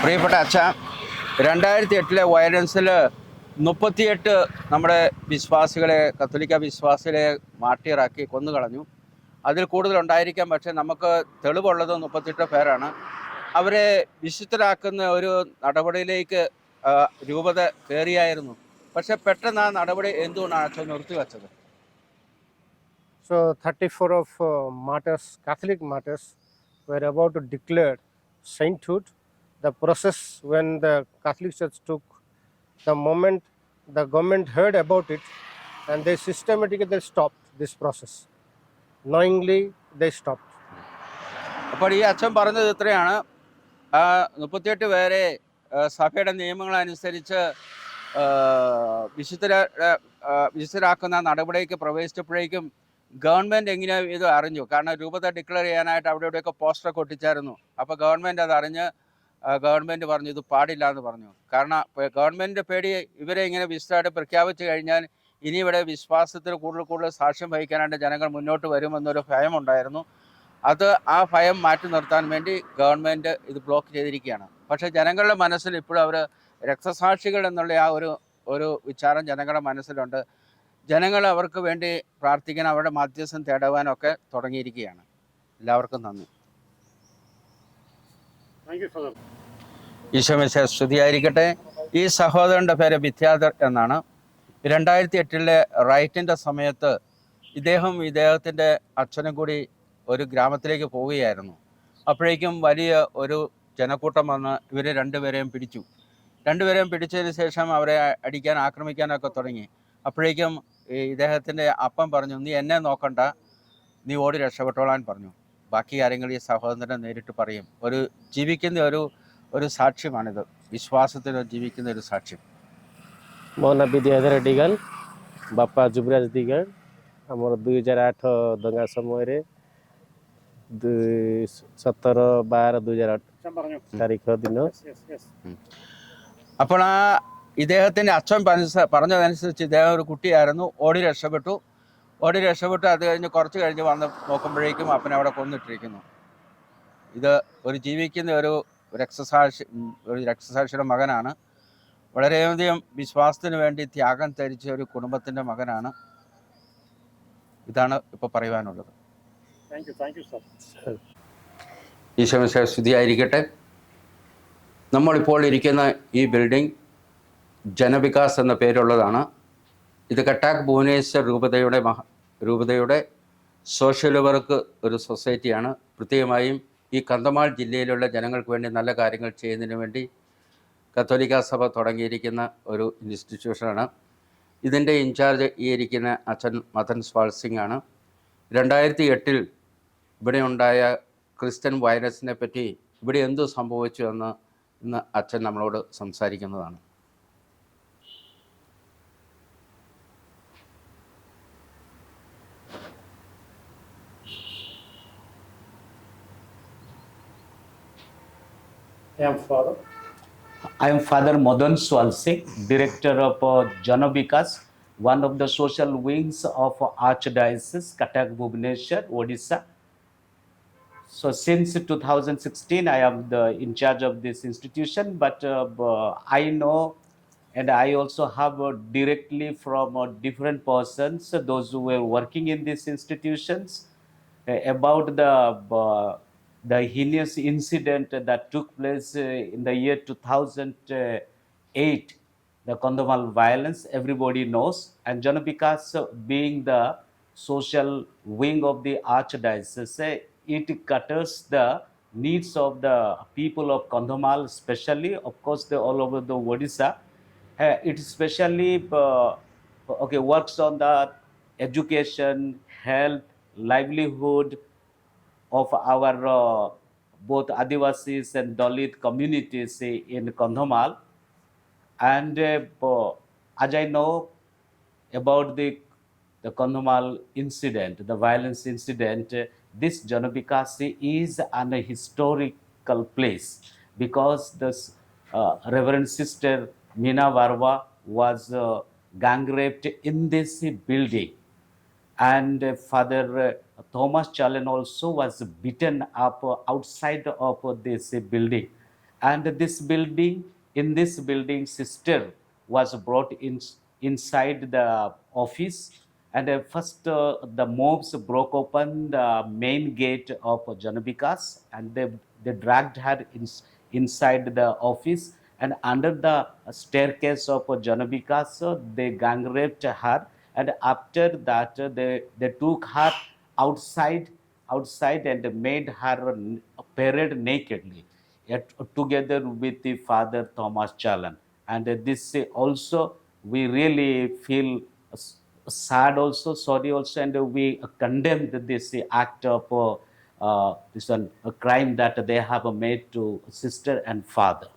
പ്രിയപ്പെട്ട അച്ഛ, 2008 വയലൻസിൽ 38 നമ്മുടെ വിശ്വാസികളെ, കത്തോലിക്ക വിശ്വാസികളെ മാർട്ടിയറാക്കി കൊന്നുകളഞ്ഞു. അതിൽ കൂടുതലുണ്ടായിരിക്കാം, പക്ഷേ നമുക്ക് തെളിവുള്ളത് 38 പേരാണ്. അവരെ വിശുദ്ധരാക്കുന്ന ഒരു നടപടിയിലേക്ക് രൂപത കയറിയായിരുന്നു. പക്ഷെ പെട്ടെന്ന് ആ നടപടി എന്തുകൊണ്ടാണ് അച്ഛൻ നിർത്തിവെച്ചത്? So 34 of martyrs, Catholic martyrs, were about to declare sainthood. The process, when the Catholic Church took, the moment the government heard about it, and they systematically stopped this process. Knowingly, they stopped. അപ്പോൾ ഈ അച്ഛൻ പറഞ്ഞത് ഇത്രയാണ്: 38 പേരെ സഭയുടെ നിയമങ്ങളനുസരിച്ച് വിശുദ്ധരാക്കുന്ന നടപടിക്ക് പ്രവേശിച്ചപ്പോഴേക്കും government എങ്ങനെ ഇത് അറിഞ്ഞു? കാരണം രൂപത ഡിക്ലെയർ ചെയ്യാനായിട്ട് അവിടെ ഇവിടെയൊക്കെ പോസ്റ്ററൊക്കെ ഒട്ടിച്ചായിരുന്നു. അപ്പോൾ ഗവൺമെൻറ് അതറിഞ്ഞ് ഗവൺമെൻറ് പറഞ്ഞു ഇത് പാടില്ല എന്ന് പറഞ്ഞു. കാരണം ഗവൺമെൻറ് പേടി ഇവരെ ഇങ്ങനെ വിശുദ്ധമായിട്ട് പ്രഖ്യാപിച്ചു കഴിഞ്ഞാൽ ഇനി ഇവിടെ വിശ്വാസത്തിൽ കൂടുതൽ സാക്ഷ്യം വഹിക്കാനായിട്ട് ജനങ്ങൾ മുന്നോട്ട് വരുമെന്നൊരു ഭയമുണ്ടായിരുന്നു. ആ ഭയം മാറ്റി നിർത്താൻ വേണ്ടി ഗവൺമെൻറ് ഇത് ബ്ലോക്ക് ചെയ്തിരിക്കുകയാണ്. പക്ഷേ ജനങ്ങളുടെ മനസ്സിൽ ഇപ്പോഴും അവർ രക്തസാക്ഷികൾ എന്നുള്ള ആ ഒരു വിചാരം ജനങ്ങളുടെ മനസ്സിലുണ്ട്. ജനങ്ങൾ അവർക്ക് വേണ്ടി പ്രാർത്ഥിക്കാൻ, അവരുടെ മധ്യസ്ഥം തേടുവാനൊക്കെ തുടങ്ങിയിരിക്കുകയാണ്. എല്ലാവർക്കും നന്ദി. ഈശോമിശിഹാ സ്തുതിയായിരിക്കട്ടെ. ഈ സഹോദരൻ്റെ പേര് വിദ്യാധർ എന്നാണ്. 2008 റൈറ്റിൻ്റെ സമയത്ത് ഇദ്ദേഹത്തിൻ്റെ അച്ഛനും കൂടി ഒരു ഗ്രാമത്തിലേക്ക് പോവുകയായിരുന്നു. അപ്പോഴേക്കും വലിയ ഒരു ജനക്കൂട്ടം വന്ന് ഇവരെ രണ്ടുപേരെയും പിടിച്ചതിന് ശേഷം അവരെ ആക്രമിക്കാനൊക്കെ തുടങ്ങി. അപ്പോഴേക്കും ഇദ്ദേഹത്തിൻ്റെ അപ്പൻ പറഞ്ഞു, നീ എന്നെ നോക്കണ്ട, നീ ഓടി രക്ഷപ്പെട്ടോളാൻ പറഞ്ഞു. ബാക്കി കാര്യങ്ങൾ ഈ സഹോദരനെ നേരിട്ട് പറയും. ജീവിക്കുന്ന ഒരു സാക്ഷ്യമാണിത്, വിശ്വാസത്തിന് ജീവിക്കുന്ന ഒരു സാക്ഷ്യം. ମୋ ନାଁ ବିଦ୍ୟାଧର ଦିଗାଲ, ବାପା ଯୁବରାଜ ଦିଗାଲ। ଆମର 2008 ଦଙ୍ଗା ସମୟରେ 17/12/2008 ତାରିଖ ଦିନ। അപ്പോൾ ഇദ്ദേഹത്തിൻ്റെ അച്ഛൻ പറഞ്ഞതനുസരിച്ച് ഇദ്ദേഹം ഒരു കുട്ടിയായിരുന്നു, ഓടി രക്ഷപ്പെട്ടു. അത് കഴിഞ്ഞ് കുറച്ച് കഴിഞ്ഞ് വന്ന് നോക്കുമ്പോഴേക്കും അപ്പനെ അവിടെ കൊന്നിട്ടിരിക്കുന്നു. ഇത് ജീവിക്കുന്ന ഒരു രക്തസാക്ഷിയുടെ മകനാണ്. വളരെയധികം വിശ്വാസത്തിന് വേണ്ടി ത്യാഗം ധരിച്ച ഒരു കുടുംബത്തിൻ്റെ മകനാണ്. ഇതാണ് ഇപ്പോൾ പറയുവാനുള്ളത്. ഈശോമിശിഹാ സ്തുതിയായിരിക്കട്ടെ. നമ്മളിപ്പോൾ ഇരിക്കുന്ന ഈ ബിൽഡിംഗ് ജനവികാസ് എന്ന പേരുള്ളതാണ്. ഇത് കട്ടാക്ക് ഭുവനേശ്വർ രൂപതയുടെ സോഷ്യൽ വർക്ക് ഒരു സൊസൈറ്റിയാണ്. പ്രത്യേകമായും ഈ കന്ധമാൾ ജില്ലയിലുള്ള ജനങ്ങൾക്ക് വേണ്ടി നല്ല കാര്യങ്ങൾ ചെയ്യുന്നതിന് വേണ്ടി കത്തോലിക്ക സഭ തുടങ്ങിയിരിക്കുന്ന ഒരു ഇൻസ്റ്റിറ്റ്യൂഷനാണ്. ഇതിൻ്റെ ഇൻചാർജ് ഈ ഇരിക്കുന്ന അച്ഛൻ മദൻ സ്വാൾസിംഗ് ആണ്. 2008 ഇവിടെ ഉണ്ടായ ക്രിസ്ത്യൻ വയലൻസിനെ പറ്റി ഇവിടെ എന്തു സംഭവിച്ചു എന്ന് ഇന്ന് അച്ഛൻ നമ്മളോട് സംസാരിക്കുന്നതാണ്. I am Father Madan Swalsing, Director of Janavikas, one of the social wings of Archdiocese, Cuttack Bhubaneswar, Odisha. So since 2016, I am in charge of this institution, but I know and I also have directly from different persons, those who were working in these institutions, about the heinous incident that took place in the year 2008, the Kandhamal violence, everybody knows. And Janavikas, being the social wing of the Archdiocese, it caters the needs of the people of Kandhamal, especially, of course, all over the Odisha. It especially works on the education, health, livelihood of our both Adivasis and Dalit communities in Kandhamal. And as I know about the Kandhamal incident, the violence incident, this Janavikas is an historical place because this Reverend Sister Meena Varwa was gang raped in this building. And Father Thomas Challen also was beaten up outside of this building. And in this building, sister was brought inside the office. And first, the mobs broke open the main gate of Janabikas, and they dragged her inside the office. And under the staircase of Janabikas, they gang raped her. And after that, they took her outside and made her parade nakedly, yet together with the Father Thomas Challan. And this also, we really feel sad also, sorry also, and we condemned this act of this one, a crime that they have made to sister and father.